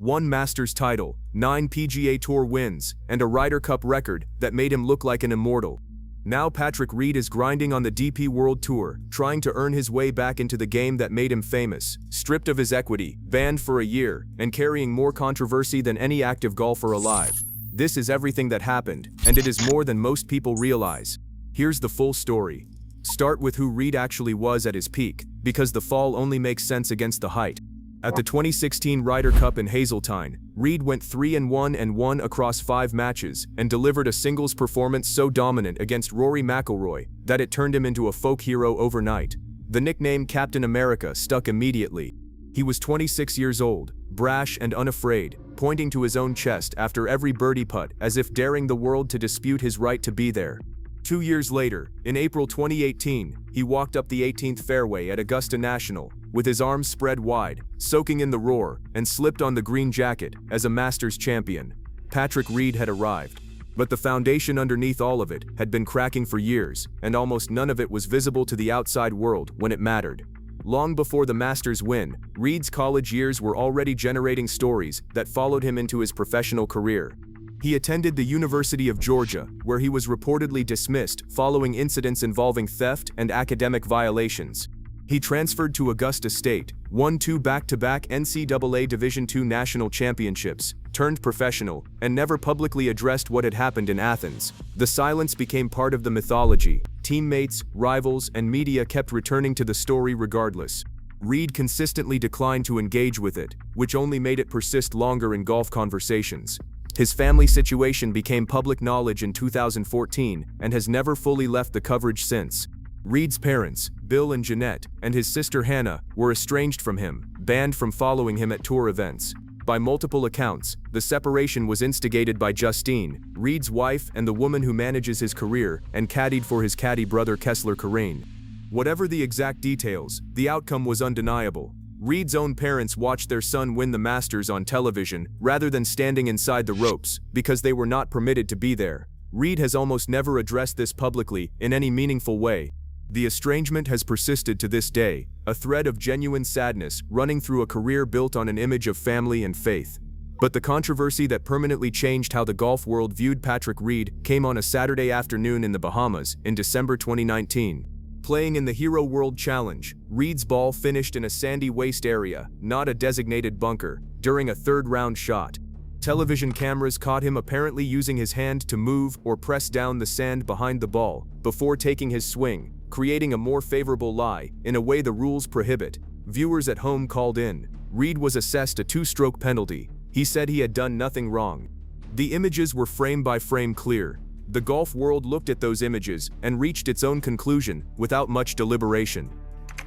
1 Masters title, 9 PGA Tour wins, and a Ryder Cup record that made him look like an immortal. Now Patrick Reed is grinding on the DP World Tour, trying to earn his way back into the game that made him famous, stripped of his equity, banned for a year, and carrying more controversy than any active golfer alive. This is everything that happened, and it is more than most people realize. Here's the full story. Start with who Reed actually was at his peak, because the fall only makes sense against the height. At the 2016 Ryder Cup in Hazeltine, Reed went 3-1 and won across 5 matches and delivered a singles performance so dominant against Rory McIlroy that it turned him into a folk hero overnight. The nickname Captain America stuck immediately. He was 26 years old, brash and unafraid, pointing to his own chest after every birdie putt as if daring the world to dispute his right to be there. 2 years later, in April 2018, he walked up the 18th fairway at Augusta National, with his arms spread wide, soaking in the roar, and slipped on the green jacket as a Masters champion. Patrick Reed had arrived. But the foundation underneath all of it had been cracking for years, and almost none of it was visible to the outside world when it mattered. Long before the Masters win, Reed's college years were already generating stories that followed him into his professional career. He attended the University of Georgia, where he was reportedly dismissed following incidents involving theft and academic violations. He transferred to Augusta State, won 2 back-to-back NCAA Division II national championships, turned professional, and never publicly addressed what had happened in Athens. The silence became part of the mythology. Teammates, rivals, and media kept returning to the story regardless. Reed consistently declined to engage with it, which only made it persist longer in golf conversations. His family situation became public knowledge in 2014 and has never fully left the coverage since. Reed's parents, Bill and Jeanette, and his sister Hannah, were estranged from him, banned from following him at tour events. By multiple accounts, the separation was instigated by Justine, Reed's wife and the woman who manages his career and caddied for his caddy brother Kessler Corain. Whatever the exact details, the outcome was undeniable. Reed's own parents watched their son win the Masters on television rather than standing inside the ropes because they were not permitted to be there. Reed has almost never addressed this publicly in any meaningful way. The estrangement has persisted to this day, a thread of genuine sadness running through a career built on an image of family and faith. But the controversy that permanently changed how the golf world viewed Patrick Reed came on a Saturday afternoon in the Bahamas in December 2019. Playing in the Hero World Challenge, Reed's ball finished in a sandy waste area, not a designated bunker, during a third-round shot. Television cameras caught him apparently using his hand to move or press down the sand behind the ball before taking his swing, creating a more favorable lie in a way the rules prohibit. Viewers at home called in. Reed was assessed a 2-stroke penalty. He said he had done nothing wrong. The images were frame by frame clear. The golf world looked at those images and reached its own conclusion without much deliberation.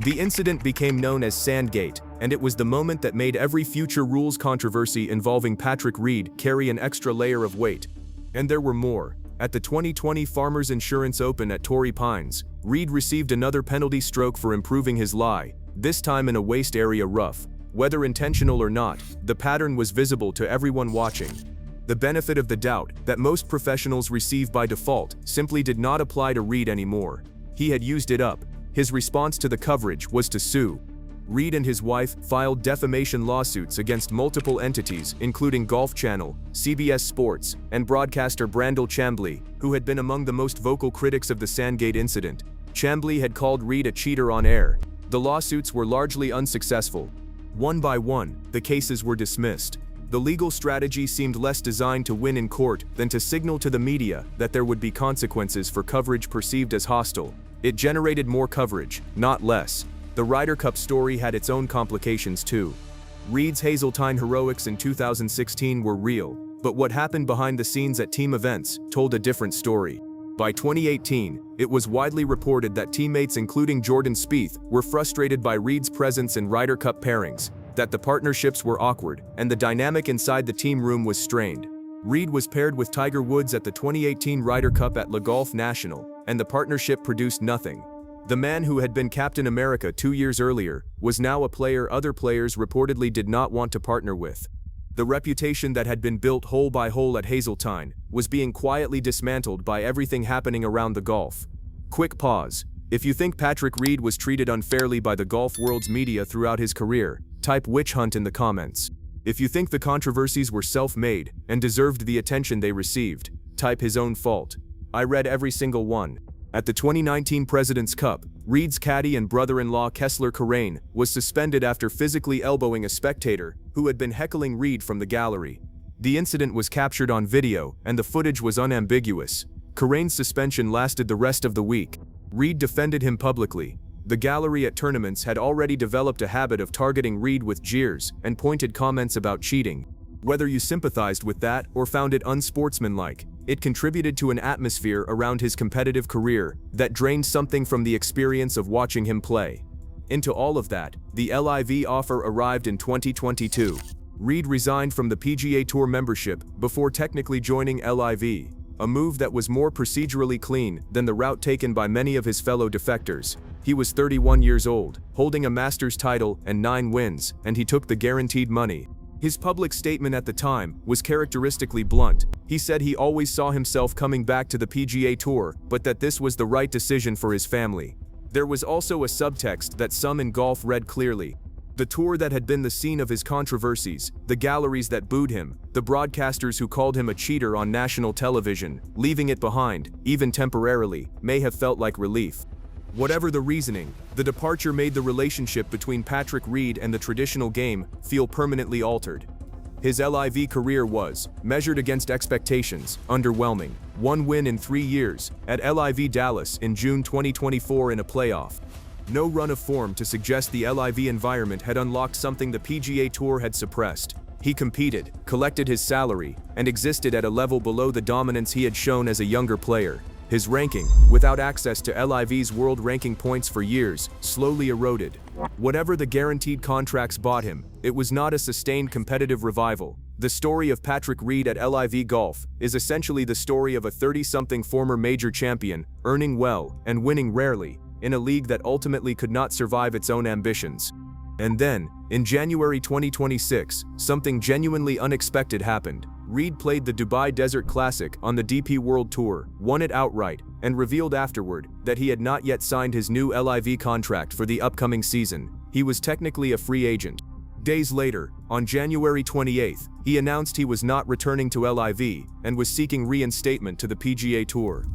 The incident became known as Sandgate, and it was the moment that made every future rules controversy involving Patrick Reed carry an extra layer of weight. And there were more. At the 2020 Farmers Insurance Open at Torrey Pines, Reed received another penalty stroke for improving his lie, this time in a waist area rough. Whether intentional or not, the pattern was visible to everyone watching. The benefit of the doubt that most professionals receive by default simply did not apply to Reed anymore. He had used it up. His response to the coverage was to sue. Reed and his wife filed defamation lawsuits against multiple entities including Golf Channel, CBS Sports, and broadcaster Brandel Chambly, who had been among the most vocal critics of the Sandgate incident. Chambly had called Reed a cheater on air. The lawsuits were largely unsuccessful. One by one, the cases were dismissed. The legal strategy seemed less designed to win in court than to signal to the media that there would be consequences for coverage perceived as hostile. It generated more coverage, not less. The Ryder Cup story had its own complications too. Reed's Hazeltine heroics in 2016 were real, but what happened behind the scenes at team events told a different story. By 2018, it was widely reported that teammates including Jordan Spieth were frustrated by Reed's presence in Ryder Cup pairings, that the partnerships were awkward, and the dynamic inside the team room was strained. Reed was paired with Tiger Woods at the 2018 Ryder Cup at LIV Golf National, and the partnership produced nothing. The man who had been Captain America 2 years earlier was now a player other players reportedly did not want to partner with. The reputation that had been built hole by hole at Hazeltine was being quietly dismantled by everything happening around the golf. Quick pause. If you think Patrick Reed was treated unfairly by the golf world's media throughout his career, type witch hunt in the comments. If you think the controversies were self-made and deserved the attention they received, type his own fault. I read every single one. At the 2019 President's Cup, Reed's caddy and brother-in-law Kessler Corain was suspended after physically elbowing a spectator who had been heckling Reed from the gallery. The incident was captured on video, and the footage was unambiguous. Corain's suspension lasted the rest of the week. Reed defended him publicly. The gallery at tournaments had already developed a habit of targeting Reed with jeers and pointed comments about cheating. Whether you sympathized with that or found it unsportsmanlike, it contributed to an atmosphere around his competitive career that drained something from the experience of watching him play. Into all of that, the LIV offer arrived in 2022. Reed resigned from the PGA Tour membership before technically joining LIV, a move that was more procedurally clean than the route taken by many of his fellow defectors. He was 31 years old, holding a Masters title and 9 wins, and he took the guaranteed money. His public statement at the time was characteristically blunt. He said he always saw himself coming back to the PGA Tour, but that this was the right decision for his family. There was also a subtext that some in golf read clearly. The tour that had been the scene of his controversies, the galleries that booed him, the broadcasters who called him a cheater on national television, leaving it behind, even temporarily, may have felt like relief. Whatever the reasoning, the departure made the relationship between Patrick Reed and the traditional game feel permanently altered. His LIV career was, measured against expectations, underwhelming. 1 win in 3 years, at LIV Dallas in June 2024 in a playoff. No run of form to suggest the LIV environment had unlocked something the PGA Tour had suppressed. He competed, collected his salary, and existed at a level below the dominance he had shown as a younger player. His ranking, without access to LIV's world ranking points for years, slowly eroded. Whatever the guaranteed contracts bought him, it was not a sustained competitive revival. The story of Patrick Reed at LIV Golf is essentially the story of a 30-something former major champion, earning well and winning rarely, in a league that ultimately could not survive its own ambitions. And then, in January 2026, something genuinely unexpected happened. Reed played the Dubai Desert Classic on the DP World Tour, won it outright, and revealed afterward that he had not yet signed his new LIV contract for the upcoming season. He was technically a free agent. Days later, on January 28th, he announced he was not returning to LIV and was seeking reinstatement to the PGA Tour.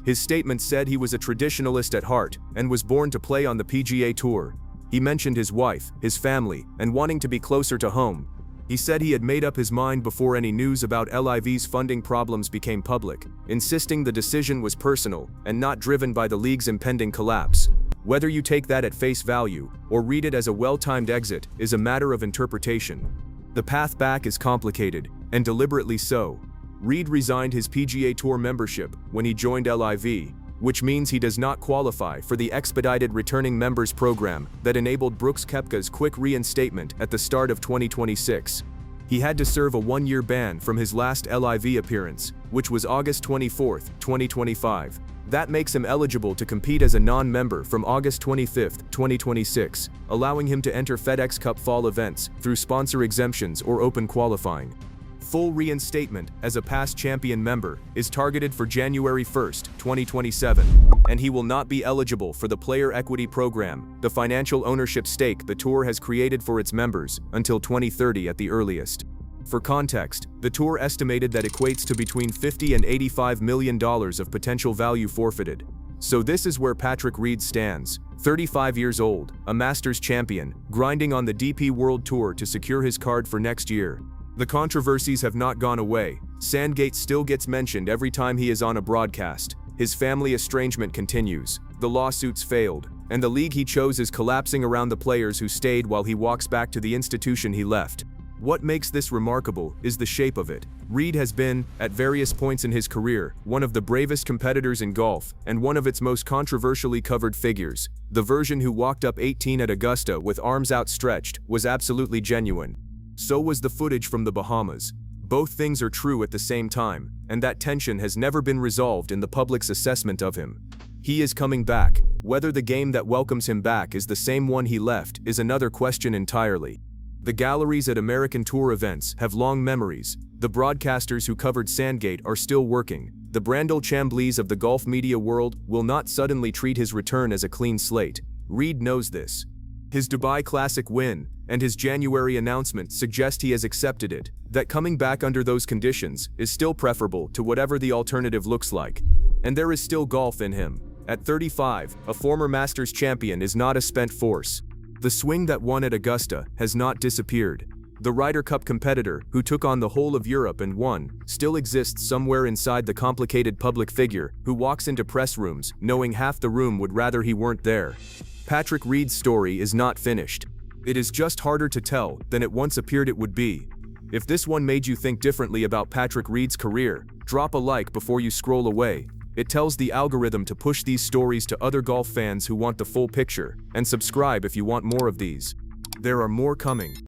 His statement said he was a traditionalist at heart and was born to play on the PGA Tour. He mentioned his wife, his family, and wanting to be closer to home. He said he had made up his mind before any news about LIV's funding problems became public, insisting the decision was personal and not driven by the league's impending collapse. Whether you take that at face value or read it as a well-timed exit is a matter of interpretation. The path back is complicated, and deliberately so. Reed resigned his PGA Tour membership when he joined LIV, which means he does not qualify for the expedited returning members program that enabled Brooks Koepka's quick reinstatement at the start of 2026. He had to serve a 1-year ban from his last LIV appearance, which was August 24, 2025. That makes him eligible to compete as a non-member from August 25, 2026, allowing him to enter FedEx Cup fall events through sponsor exemptions or open qualifying. Full reinstatement as a past champion member is targeted for January 1, 2027, and he will not be eligible for the Player Equity Program, the financial ownership stake the tour has created for its members, until 2030 at the earliest. For context, the tour estimated that equates to between $50 and $85 million of potential value forfeited. So this is where Patrick Reed stands, 35 years old, a Masters champion, grinding on the DP World Tour to secure his card for next year. The controversies have not gone away. Sandgate still gets mentioned every time he is on a broadcast. His family estrangement continues. The lawsuits failed, and the league he chose is collapsing around the players who stayed while he walks back to the institution he left. What makes this remarkable is the shape of it. Reed has been, at various points in his career, one of the bravest competitors in golf and one of its most controversially covered figures. The version who walked up 18 at Augusta with arms outstretched was absolutely genuine. So was the footage from the Bahamas. Both things are true at the same time, and that tension has never been resolved in the public's assessment of him. He is coming back. Whether the game that welcomes him back is the same one he left is another question entirely. The galleries at American Tour events have long memories. The broadcasters who covered Sandgate are still working. The Brandel Chamblees of the golf media world will not suddenly treat his return as a clean slate. Reed knows this. His Dubai Classic win and his January announcement suggest he has accepted it, that coming back under those conditions is still preferable to whatever the alternative looks like. And there is still golf in him. At 35, a former Masters champion is not a spent force. The swing that won at Augusta has not disappeared. The Ryder Cup competitor, who took on the whole of Europe and won, still exists somewhere inside the complicated public figure who walks into press rooms knowing half the room would rather he weren't there. Patrick Reed's story is not finished. It is just harder to tell than it once appeared it would be. If this one made you think differently about Patrick Reed's career, drop a like before you scroll away. It tells the algorithm to push these stories to other golf fans who want the full picture, and subscribe if you want more of these. There are more coming.